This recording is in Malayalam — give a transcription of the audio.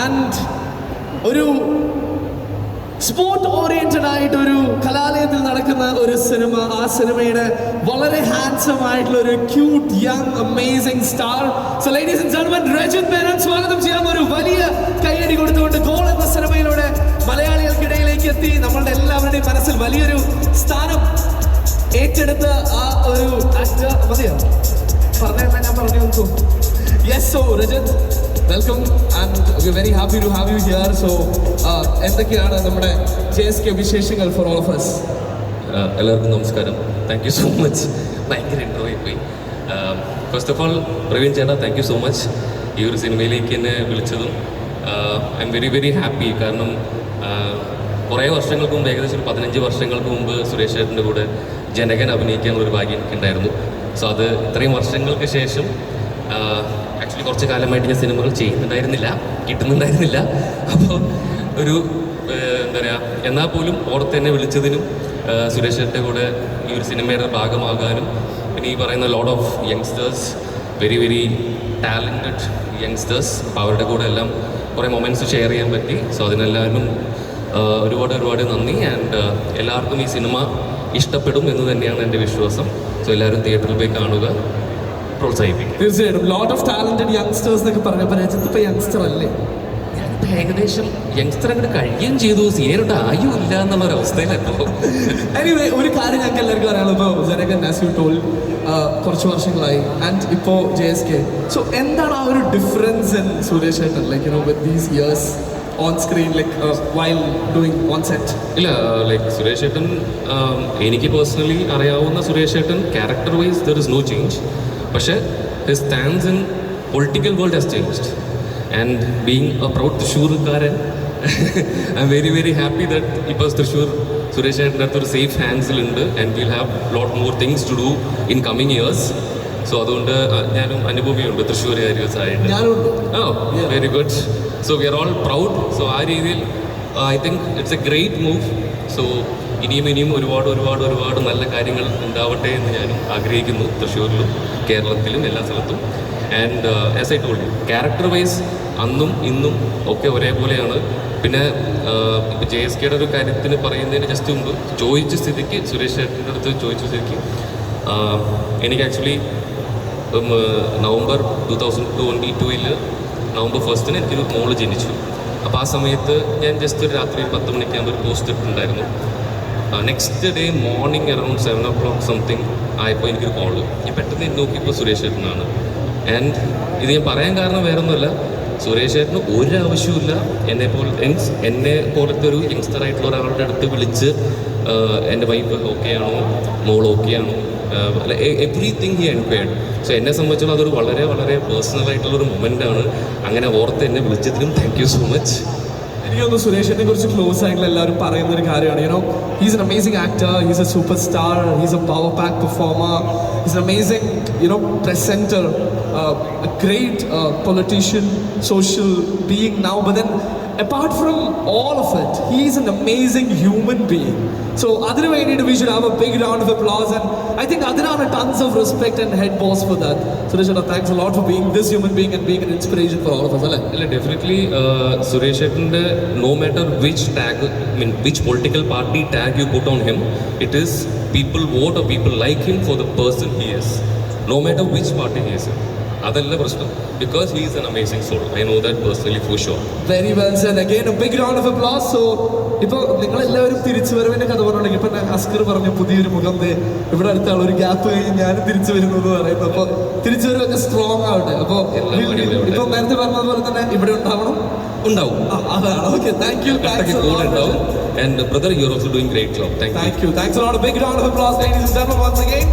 ആൻഡ് ഒരു സ്പോർട്ട് ഓറിയന്റഡ് ആയിട്ടൊരു കലാലയത്തിൽ നടക്കുന്ന ഒരു സിനിമ. ആ സിനിമയുടെ വളരെ ഹാൻസം ആയിട്ടുള്ള ഒരു cute young amazing star. So ladies and gentlemen, Rajith Menon സ്വാഗതം ചെയ്യാം. ഒരു വലിയ കൈയടി കൊടുത്തുകൊണ്ട് ഗോൾ എന്ന സിനിമയിലൂടെ മലയാളികൾക്കിടയിലേക്ക് എത്തി നമ്മളുടെ എല്ലാവരുടെയും മനസ്സിൽ വലിയൊരു സ്ഥാനം ഏറ്റെടുത്ത ആ ഒരു ആക്ടർ. മതിയോ പറഞ്ഞാൽ ഞാൻ പറഞ്ഞു നോക്കൂ. Yes, so Rajith, welcome and we are very happy to have you here. So എന്തൊക്കെയാണ് നമ്മുടെ JSK വിശേഷങ്ങൾ ഫോർ ഓൾ ഓഫ് us? എല്ലാവർക്കും നമസ്കാരം. Thank you so much. ഭയങ്കര ഇൻട്രോയി പോയി. ഫസ്റ്റ് ഓഫ് ഓൾ പ്രവീൺ ചേട്ടാ, താങ്ക് യു സോ മച്ച് ഈ ഒരു സിനിമയിലേക്ക് എന്നെ വിളിച്ചതും. I'm very very happy. കാരണം കുറേ വർഷങ്ങൾക്ക് മുമ്പ്, ഏകദേശം ഒരു 15 വർഷങ്ങൾക്ക് മുമ്പ് സുരേഷ് ചേട്ടൻ്റെ കൂടെ ജനകൻ അഭിനയിക്കാൻ ഒരു ഭാഗ്യം എനിക്കുണ്ടായിരുന്നു. സോ അത് ഇത്രയും വർഷങ്ങൾക്ക് ശേഷം ആക്ച്വലി കുറച്ച് കാലമായിട്ട് ഞാൻ സിനിമകൾ ചെയ്യുന്നുണ്ടായിരുന്നില്ല, കിട്ടുന്നുണ്ടായിരുന്നില്ല. അപ്പോൾ ഒരു എന്താ പറയുക, എന്നാൽ പോലും ഓർത്ത് എന്നെ വിളിച്ചതിനും സുരേഷ് ചേട്ടൻ്റെ കൂടെ ഈ ഒരു സിനിമയുടെ ഭാഗമാകാനും പിന്നെ ഈ പറയുന്ന lot of youngsters, very very talented youngsters, അപ്പോൾ അവരുടെ കൂടെ എല്ലാം കുറേ മൊമെൻറ്റ്സ് ഷെയർ ചെയ്യാൻ പറ്റി. സോ അതിനെല്ലാവരും ഒരുപാട് ഒരുപാട് നന്ദി. ആൻഡ് എല്ലാവർക്കും ഈ സിനിമ ഇഷ്ടപ്പെടും എന്ന് തന്നെയാണ് എൻ്റെ വിശ്വാസം. സോ എല്ലാവരും തിയേറ്ററിൽ പോയി കാണുക, പ്രോത്സാഹിപ്പിക്കും. തീർച്ചയായിട്ടും. ലോട്ട് ഓഫ് ടാലന്റഡ് യങ്സ്റ്റേഴ്സ് എന്നൊക്കെ പറഞ്ഞപ്പോൾ രജിത്ത് ഇപ്പോൾ യങ്സ്റ്റർ അല്ലേ? ഞാനിപ്പോൾ ഏകദേശം യങ്സ്റ്റർ അങ്ങോട്ട് കഴിയുകയും ചെയ്തു. സീനിയറുടെ ആയും ഇല്ല എന്നുള്ളൊരവസ്ഥയിലപ്പോൾ. എനിവേ, ഒരു കാര്യം ഞങ്ങൾക്ക് എല്ലാവർക്കും അറിയാമല്ലോ. ഇപ്പോൾ ജനകൻ ആസ് യു ടോൾഡ് കുറച്ച് വർഷങ്ങളായി ആൻഡ് ഇപ്പോൾ JSK. സോ എന്താണ് ആ ഒരു ഡിഫറൻസ് ഇൻ സുരേഷ് ചേട്ടൻ, like you know with these years on screen, like while doing on set? ഇല്ല, ലൈക്ക് സുരേഷ് ചേട്ടൻ, എനിക്ക് പേഴ്സണലി അറിയാവുന്ന സുരേഷ് ചേട്ടൻ character wise there is no change. പക്ഷേ his stands in political world has changed. And being a proud തൃശ്ശൂർക്കാരൻ, I'm very very happy that ഇപ്പോൾ തൃശ്ശൂർ സുരേഷ് ചേട്ടൻ്റെ അടുത്തൊരു സേഫ് ഹാൻഡ്സിലുണ്ട്. And will have lot more things to do in coming years. So അതുകൊണ്ട് ഞാനും അനുഭവിയുണ്ട് തൃശ്ശൂർ കാര്യസായിട്ട്. Very good. So we are all proud. So ആ രീതിയിൽ I think it's a great move. So ഇനിയും ഒരുപാട് നല്ല കാര്യങ്ങൾ ഉണ്ടാവട്ടെ എന്ന് ഞാനും ആഗ്രഹിക്കുന്നു, തൃശ്ശൂരിലും കേരളത്തിലും എല്ലാ സ്ഥലത്തും. And as I told you, character wise അന്നും ഇന്നും ഒക്കെ ഒരേപോലെയാണ്. പിന്നെ ഇപ്പോൾ JSKയുടെ ഒരു കാര്യത്തിന് പറയുന്നതിന് ജസ്റ്റ് മുമ്പ് ചോദിച്ച സ്ഥിതിക്ക്, സുരേഷ് ചേട്ടൻ്റെ അടുത്ത് ചോദിച്ച സ്ഥിതിക്ക്, എനിക്ക് ആക്ച്വലി നവംബർ 2022 നവംബർ 1 എനിക്കൊരു മോള് ജനിച്ചു. അപ്പോൾ ആ സമയത്ത് ഞാൻ ജസ്റ്റ് ഒരു രാത്രി 10 മണിക്കാകുമ്പോൾ ഒരു പോസ്റ്റ് ഇട്ടിട്ടുണ്ടായിരുന്നു. Next day morning around 7 o'clock something ആയപ്പോൾ എനിക്കൊരു കോള്. ഞാൻ പെട്ടെന്ന് നോക്കിയപ്പോൾ സുരേഷ് ചേട്ടനാണ്. ആൻഡ് ഇത് ഞാൻ പറയാൻ കാരണം വേറെ ഒന്നുമില്ല, സുരേഷ് ചേട്ടന് ഒരാവശ്യമില്ല എന്നെ പോലത്തെ ഒരു യങ്സ്റ്റർ ആയിട്ടുള്ള ഒരാളുടെ അടുത്ത് വിളിച്ച് എൻ്റെ വൈഫ് ഓക്കെ ആണോ, മോൾ ഓക്കെ ആണോ, എവറിത്തിങ് ഹി എൻക്വയർഡ്. സോ എന്നെ സംബന്ധിച്ചുള്ള അതൊരു വളരെ വളരെ പേഴ്സണൽ ആയിട്ടുള്ളൊരു മൊമെൻ്റാണ്. അങ്ങനെ ഓർത്ത് എന്നെ വിളിച്ചതിനും താങ്ക് യു സോ മച്ച്. എനിക്കൊന്ന് സുരേഷിനെ കുറിച്ച് ക്ലോസ് ആയിട്ടുള്ള എല്ലാവരും പറയുന്ന ഒരു കാര്യമാണ്, you know he's an amazing actor, he's a super star, he's a power pack performer, he's an amazing presenter, a great politician, social being now. But then apart from all of it, he is an amazing human being. So adinu vendite we should have a big round of applause, and I think adinana tons of respect and head boss for that. Suresh, thanks a lot for being this human being and being an inspiration for all of us. Alle definitely Suresh Chettande, no matter which tag, I mean which political party tag you put on him, it is people vote or people like him for the person he is, no matter which party he is in. അതല്ല പ്രശ്നം, because he is an amazing soul. I know that personally for sure. Very well said. Again a big round of applause. So ഇപ്പോൾ നിങ്ങളെല്ലാവരും തിരിച്ചു വരവിൻ്റെ കഥ പറഞ്ഞിട്ടുണ്ടെങ്കിൽ ഇപ്പം അസ്കർ പറഞ്ഞു പുതിയൊരു മുഖം ഇവിടെ അടുത്താണ്, ഒരു ഗ്യാപ്പ് കഴിഞ്ഞ് ഞാനും തിരിച്ചു വരുന്നു എന്ന് പറയുന്നു. അപ്പോൾ തിരിച്ചു വരവൊക്കെ സ്ട്രോങ് ആവട്ടെ. അപ്പോൾ ഇപ്പം നേരത്തെ പറഞ്ഞതുപോലെ തന്നെ ഇവിടെ ഉണ്ടാവും. അതാണ്. Okay, thank you. And brother, you're also doing great job. Thank you. Thanks a lot. A big round of applause, ladies and gentlemen, once again.